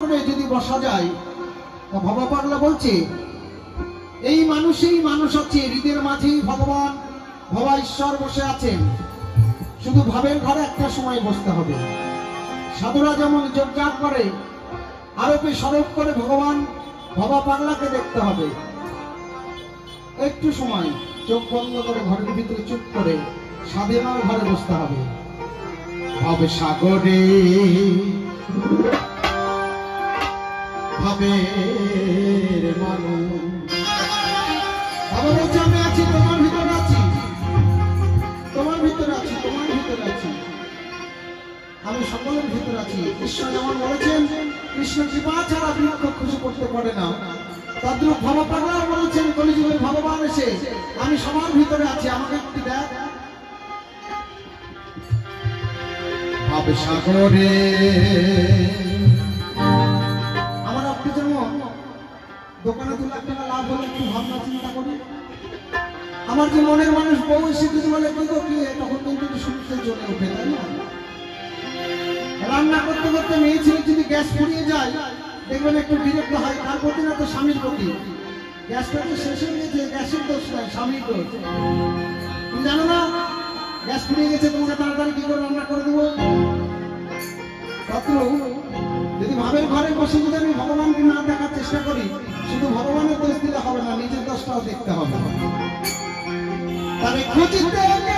যদি বসা যায়, ভবা পাগলা বলছে এই মানুষই মানুষ আছে, হৃদয়ের মাঝেই ভগবান ভবা ঈশ্বর বসে আছেন, শুধু ভাবের ঘরে একটা সময় বসতে হবে। সাধুরা যেমন যোগযাগ করে, আরোপে সরব করে ভগবান ভবা পাগলাকে দেখতে হবে। একটু সময় চোখ বন্ধ করে ঘরের ভিতরে চুপ করে সাধনার ঘরে বসতে হবে। ভব সাগরে ভাবের মানুষ, বাবা বলছে আমি আছি, তোমার ভিতরে আছি, তোমার ভিতরে আছি, তোমার ভিতরে আছি, আমি সকলের ভিতরে আছি। কৃষ্ণ যেমন বলেছেন কৃষ্ণ কৃপা ছাড়া বৃক্ষ খুশি করতে পারে না, তদ্রূপ ভবা পাগলা বলেছেন কলিযুগের ভগবান এসে আমি সবার ভিতরে আছি, আমাকে একটু দেখ। ভাব সাগরে দোকানে 2 লাখ টাকা লাভ হলে একটু ভাবনা চিন্তা করি। আমার যে মনের মানুষ বউ এসে যদি বলে কি তখন কিন্তু শুনতে চলে ওঠে, তাই না? রান্না করতে করতে মেয়ে ছেলে যদি গ্যাস ফুরিয়ে যায় দেখবেন একটু বিরক্ত হয়, কার প্রতি না তো স্বামীর প্রতি। গ্যাসটা তো শেষ হয়ে গেছে, গ্যাসের দোষ নয়, স্বামীর দোষ। তুমি জানো না গ্যাস ফুরিয়ে গেছে, তোমাকে তাড়াতাড়ি কি করে রান্না করে দেবো। যদি ভাবের ঘরে বসে যদি আমি ভগবানকে না দেখার চেষ্টা করি, শুধু ভগবানের দোষ দিলে হবে না, নিজের দোষটাও দেখতে হবে। তবে খুঁজতে গেলে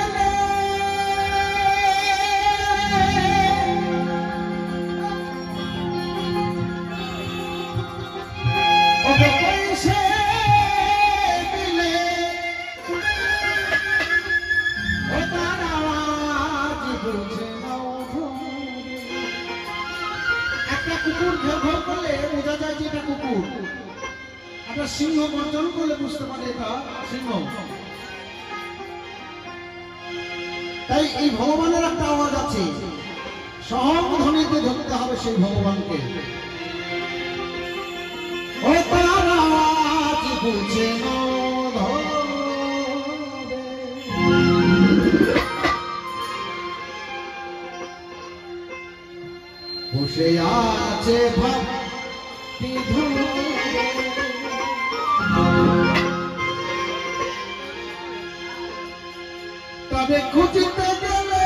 কুকুর ঘর করলে বোঝা যায় যে এটা কুকুর, একটা সিংহ গর্জন করলে বুঝতে পারে এটা সিংহ। তাই এই ভগবানের একটা আওয়াজ আছে, সহম ধ্বনিতে ধরতে হবে সেই ভগবানকে। ও তার আওয়াজ বুঝে বসে আছে ভক্তি ধরে, তবে খুঁজতে গেলে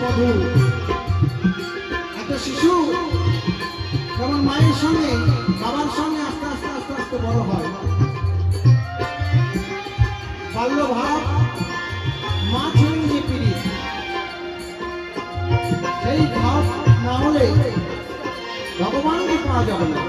মধু। একটা শিশু যেমন মায়ের সঙ্গে বাবার সঙ্গে আস্তে আস্তে আস্তে আস্তে বড় হয়, বাল্য ভাব মা ছিলেন যে পীড়িত, সেই ভাব না হলে ভগবানকে পাওয়া যাবে না।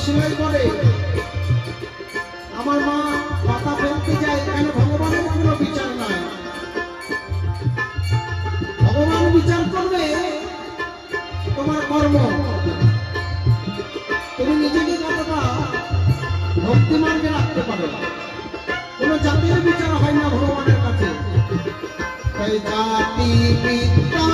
সেলাই করে, আমার মা পাতা ফেলতে যায়, এখানে ভগবানের কোনো বিচার নাই। ভগবান বিচার করবে তোমার কর্ম, তুমি নিজেকে কতটা ভক্তি মার্গে রাখতে পারো। কোনো জাতির বিচার হয় না ভগবানের কাছে। তাই জাতি বিদ্যা